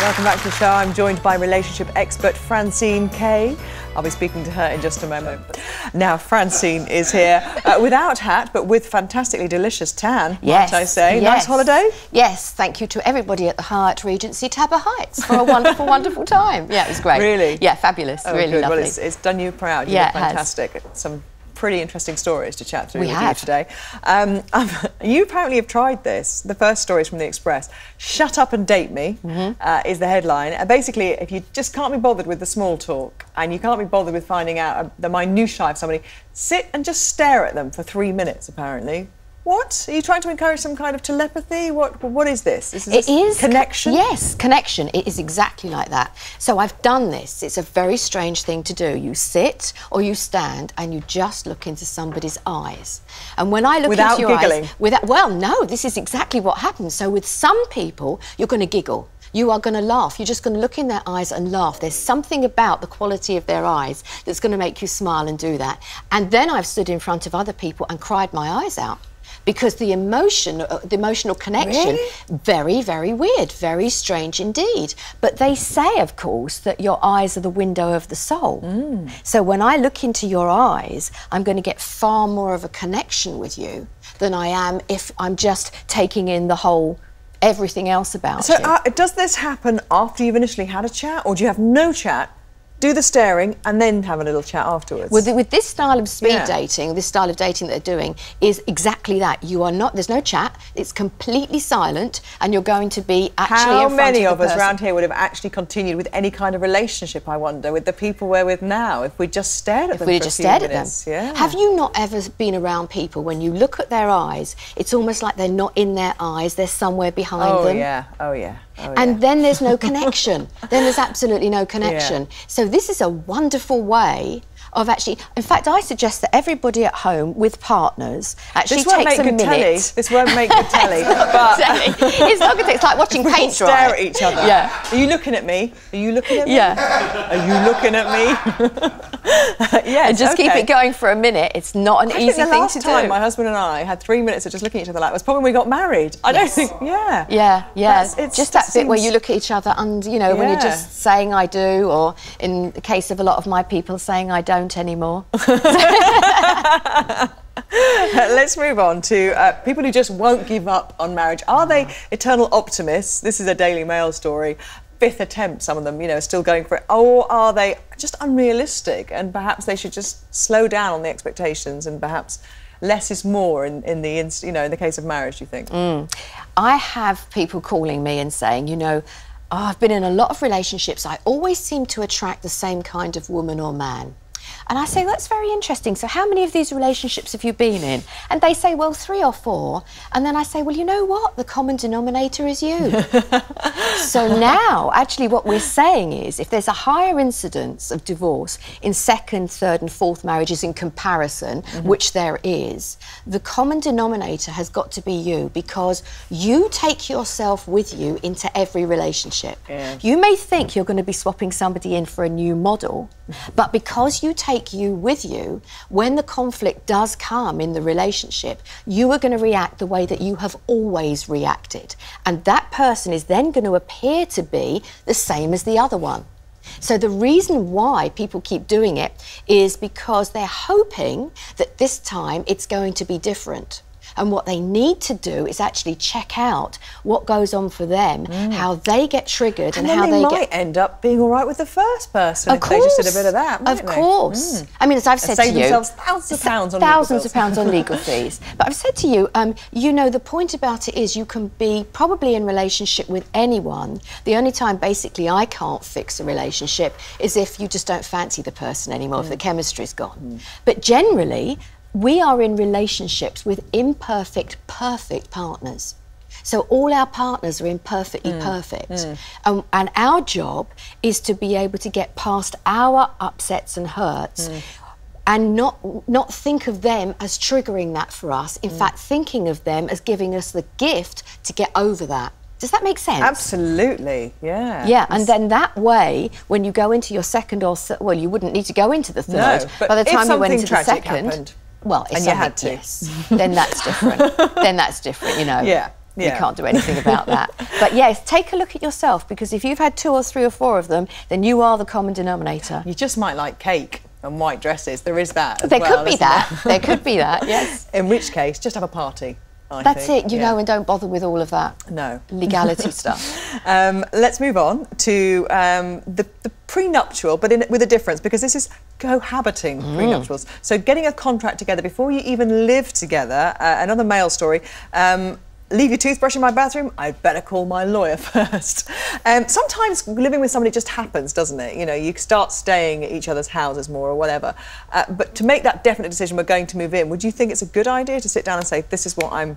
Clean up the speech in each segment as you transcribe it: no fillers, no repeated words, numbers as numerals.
Welcome back to the show. I'm joined by relationship expert Francine Kaye. I'll be speaking to her in just a moment. Now, Francine is here without hat, but with fantastically delicious tan, yes, might I say. Yes. Nice holiday? Yes, thank you to everybody at the Hyatt Regency Tabor Heights for a wonderful, wonderful time. Yeah, it was great. Really? Yeah, fabulous. Oh, really good. lovely. Well, it's done you proud. You Yeah, look fantastic. Some pretty interesting stories to chat through with you today. You apparently have tried this. The first story is from the Express. Shut up and date me is the headline. Basically, if you just can't be bothered with the small talk and you can't be bothered with finding out the minutiae of somebody, sit and just stare at them for 3 minutes, apparently. What? Are you trying to encourage some kind of telepathy? What is this? It is connection? Yes, connection. It is exactly like that. So I've done this. It's a very strange thing to do. You sit or you stand and you just look into somebody's eyes. And when I look into your giggling. eyes... Well, no, this is exactly what happens. So with some people, you're going to giggle. You are going to laugh. You're just going to look in their eyes and laugh. There's something about the quality of their eyes that's going to make you smile and do that. And then I've stood in front of other people and cried my eyes out. Because the emotional connection, really? Very, very weird, very strange indeed. But they say, of course, that your eyes are the window of the soul. So when I look into your eyes, I'm going to get far more of a connection with you than I am if I'm just taking in the whole, everything else about you. So does this happen after you've initially had a chat, or do you have no chat, do the staring and then have a little chat afterwards? With this style of speed dating, this style of dating that they're doing is exactly that. You are not, there's no chat, it's completely silent, and you're going to be actually in front of the person. How many of us around here would have actually continued with any kind of relationship, I wonder, with the people we're with now, if we just stared at them for a few minutes? Yeah. Have you not ever been around people, when you look at their eyes, it's almost like they're not in their eyes, they're somewhere behind them? Oh yeah. And then there's no connection. Then there's absolutely no connection. So this is a wonderful way of actually... In fact, I suggest that everybody at home with partners actually takes a minute. This won't make good telly. But it's not good. It's like watching paint dry. Stare at each other. Yeah. Are you looking at me? Are you looking at me? Yeah. Are you looking at me? Yes. And just keep it going for a minute. It's not an easy thing to do. The last time my husband and I had 3 minutes of just looking at each other like was probably when we got married. I don't think. Yeah. Yeah. It's just that bit where you look at each other and, you know, when you're just saying I do, or in the case of a lot of my people, saying I don't anymore. Let's move on to people who just won't give up on marriage. Are they eternal optimists? This is a Daily Mail story. 5th attempt, some of them, you know, still going for it. Or are they just unrealistic and perhaps they should just slow down on the expectations and perhaps less is more in the case of marriage, do you think? I have people calling me and saying, you know, I've been in a lot of relationships. I always seem to attract the same kind of woman or man. And I say, that's very interesting. So how many of these relationships have you been in? And they say, well, 3 or 4. And then I say, well, you know what? The common denominator is you. So now, actually, what we're saying is, if there's a higher incidence of divorce in 2nd, 3rd and 4th marriages in comparison, which there is, the common denominator has got to be you, because you take yourself with you into every relationship. Yeah. You may think you're going to be swapping somebody in for a new model, but because you take you with you, when the conflict does come in the relationship, you are going to react the way that you have always reacted. And that person is then going to appear to be the same as the other one. So the reason why people keep doing it is because they're hoping that this time it's going to be different. And what they need to do is actually check out what goes on for them, how they get triggered, and how they might end up being all right with the first person of if course, they just did a bit of that, of course. I mean, as I've said to you, save themselves thousands of pounds on legal fees. But I've said to you, you know, the point about it is you can be probably in relationship with anyone. The only time basically I can't fix a relationship is if you just don't fancy the person anymore, if the chemistry's gone. But generally, we are in relationships with imperfect, perfect partners. So all our partners are imperfectly perfect. And our job is to be able to get past our upsets and hurts and not think of them as triggering that for us. In fact, thinking of them as giving us the gift to get over that. Does that make sense? Absolutely, yeah. Yeah, and then that way, when you go into your 2nd or well, you wouldn't need to go into the 3rd. No, but by the time you went into the 2nd, happened, well, if and you had to, yes, then that's different. Then that's different, you know. Yeah. You can't do anything about that. But yes, take a look at yourself, because if you've had 2 or 3 or 4 of them, then you are the common denominator. You just might like cake and white dresses. There is that as there well, could be that. There could be that, yes. In which case, just have a party. That's it, you know, and don't bother with all of that legality stuff. Let's move on to the prenuptial, but with a difference, because this is cohabiting prenuptials. So getting a contract together before you even live together. Another male story. Leave your toothbrush in my bathroom, I'd better call my lawyer first. Sometimes living with somebody just happens, doesn't it? You know, you start staying at each other's houses more or whatever. But to make that definite decision, we're going to move in, would you think it's a good idea to sit down and say, this is what I'm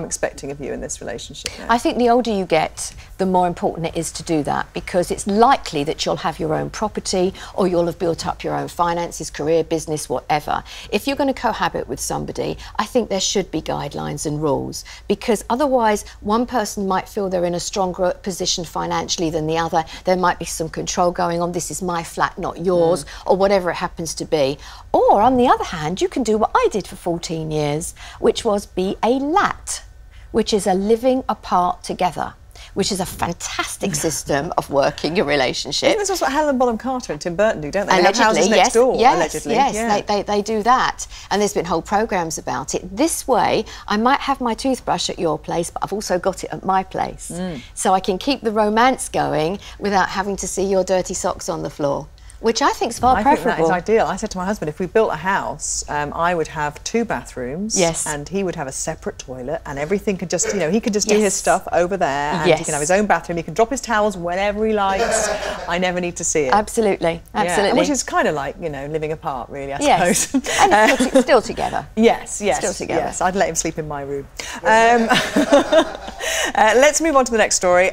expecting of you in this relationship now? I think the older you get, the more important it is to do that, because it's likely that you'll have your own property or you'll have built up your own finances, career, business, whatever. If you're going to cohabit with somebody, I think there should be guidelines and rules, because otherwise one person might feel they're in a stronger position financially than the other. There might be some control going on. This is my flat, not yours, or whatever it happens to be. Or on the other hand, you can do what I did for 14 years, which was be a LAT, which is a living apart together, which is a fantastic system of working your relationship. Isn't this what Helen Bonham Carter and Tim Burton do, don't they? Allegedly, they have houses next door, allegedly. Yes, they do that. And there's been whole programmes about it. This way, I might have my toothbrush at your place, but I've also got it at my place. So I can keep the romance going without having to see your dirty socks on the floor, which I think is far preferable. I think that is ideal. I said to my husband, if we built a house, I would have 2 bathrooms, and he would have a separate toilet, and everything could just, you know, he could just do his stuff over there, and he can have his own bathroom. He can drop his towels whenever he likes. I never need to see it. Absolutely, absolutely. Which is kind of like, you know, living apart, really, I suppose. And it's still together. Yes, still together. Yes, I'd let him sleep in my room. Let's move on to the next story.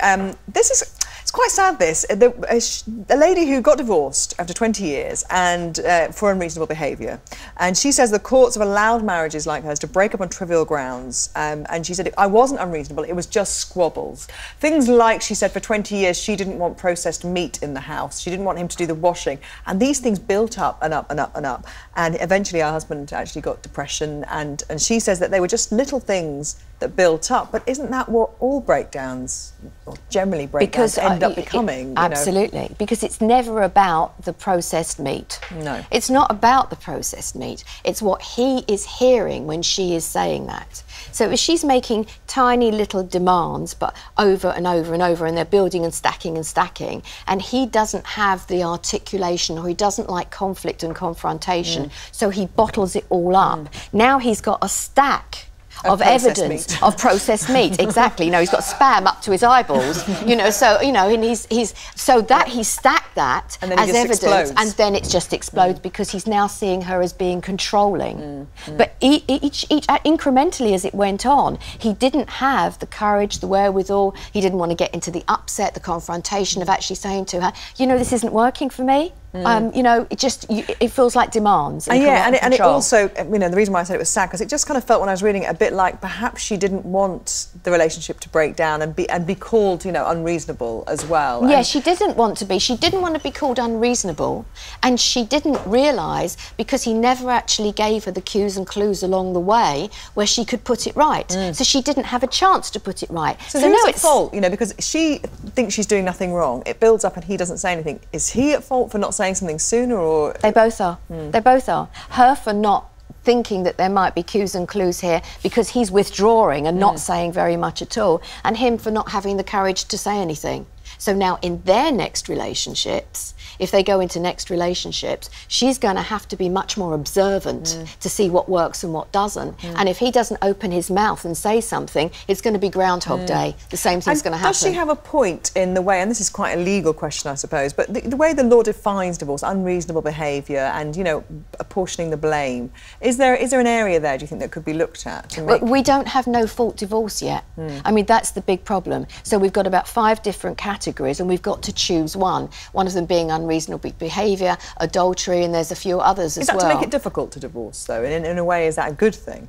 It's quite sad, this. A lady who got divorced after 20 years and for unreasonable behaviour. And she says the courts have allowed marriages like hers to break up on trivial grounds. And she said, I wasn't unreasonable, it was just squabbles. Things like, she said, for 20 years she didn't want processed meat in the house. She didn't want him to do the washing. And these things built up and up and up and up. And eventually her husband actually got depression. And she says that they were just little things that built up. But isn't that what all breakdowns, or generally breakdowns, end up becoming? Absolutely, because it's never about the processed meat. No. It's not about the processed meat. It's what he is hearing when she is saying that. So if she's making tiny little demands, but over and over and over, and they're building and stacking, and he doesn't have the articulation, or he doesn't like conflict and confrontation, so he bottles it all up. Now he's got a stack of evidence of processed meat. Exactly. You know, he's got spam up to his eyeballs. You know, so you know, and he's stacked that as evidence, and then it just explodes because he's now seeing her as being controlling. But each incrementally as it went on, he didn't have the courage, the wherewithal. He didn't want to get into the upset, the confrontation of actually saying to her, you know, this isn't working for me. You know, it feels like demands. And and it also, you know, the reason why I said it was sad, because it just kind of felt when I was reading it a bit like perhaps she didn't want the relationship to break down and be called, you know, unreasonable as well. Yeah, she didn't want to be. She didn't want to be called unreasonable, and she didn't realise, because he never actually gave her the cues and clues along the way where she could put it right. So she didn't have a chance to put it right. So who's at fault? You know, because she thinks she's doing nothing wrong. It builds up and he doesn't say anything. Is he at fault for not saying something sooner, or...? They both are. They both are. Her for not thinking that there might be cues and clues here because he's withdrawing and not saying very much at all, and him for not having the courage to say anything. So now in their next relationships, if they go into next relationships, she's going to have to be much more observant to see what works and what doesn't. And if he doesn't open his mouth and say something, it's going to be Groundhog Day. The same thing's going to happen. Does she have a point in the way, and this is quite a legal question, I suppose, but the way the law defines divorce, unreasonable behaviour and, you know, apportioning the blame, is there an area there, do you think, that could be looked at? We don't have no-fault divorce yet. I mean, that's the big problem. So we've got about 5 different categories, and we've got to choose one of them being unreasonable behaviour, adultery, and there's a few others as well. Is that to make it difficult to divorce, though? In a way, is that a good thing?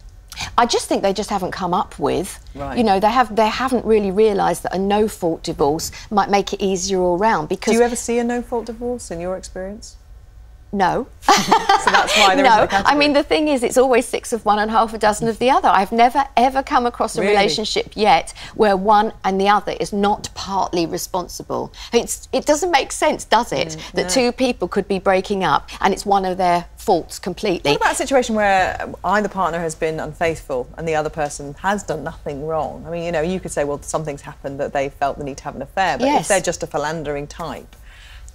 I just think they just haven't come up with, you know, they haven't really realised that a no-fault divorce might make it easier all round. Because do you ever see a no-fault divorce in your experience? No. So that's why there isn't a category. I mean, the thing is, it's always 6 of one and half a dozen of the other. I've never, ever come across a relationship yet where one and the other is not partly responsible. It doesn't make sense, does it, that two people could be breaking up and it's one of their faults completely. What about a situation where either partner has been unfaithful and the other person has done nothing wrong? I mean, you know, you could say, well, something's happened that they felt the need to have an affair, but if they're just a philandering type,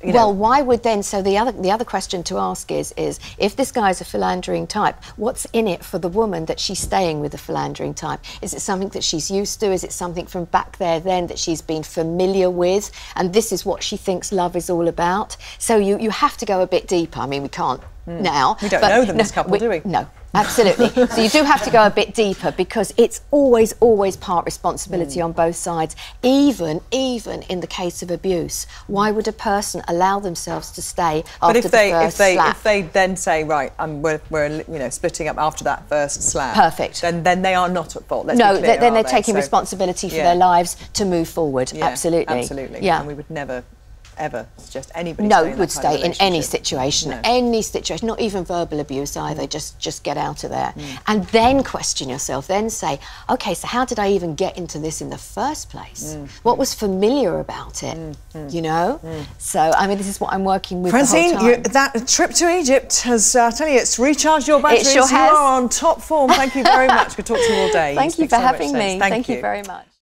you know. Well, why would then, so the other question to ask is if this guy's a philandering type, what's in it for the woman that she's staying with a philandering type? Is it something that she's used to? Is it something from back there then that she's been familiar with? And this is what she thinks love is all about? So you have to go a bit deeper. I mean, we can't now. We don't know them, this couple, do we? No. Absolutely. So you do have to go a bit deeper because it's always part responsibility on both sides, even in the case of abuse. Why would a person allow themselves to stay after the first slap? If they then say, right, we're you know, splitting up after that first slap, perfect. Then they are not at fault. Let's no, be clear, then they're taking responsibility for their lives to move forward. Yeah, absolutely. Absolutely. Yeah. And we would never ever suggest anybody would stay in any situation, not even verbal abuse either. Just get out of there and then question yourself, then say, okay, so how did I even get into this in the first place? What was familiar about it? You know? So I mean, this is what I'm working with. Francine, the whole time. that trip to Egypt has I tell you, it's recharged your batteries. It sure has. You are on top form. Thank you very much. Could talk to you all day. Thank you for having me. Thank you very much.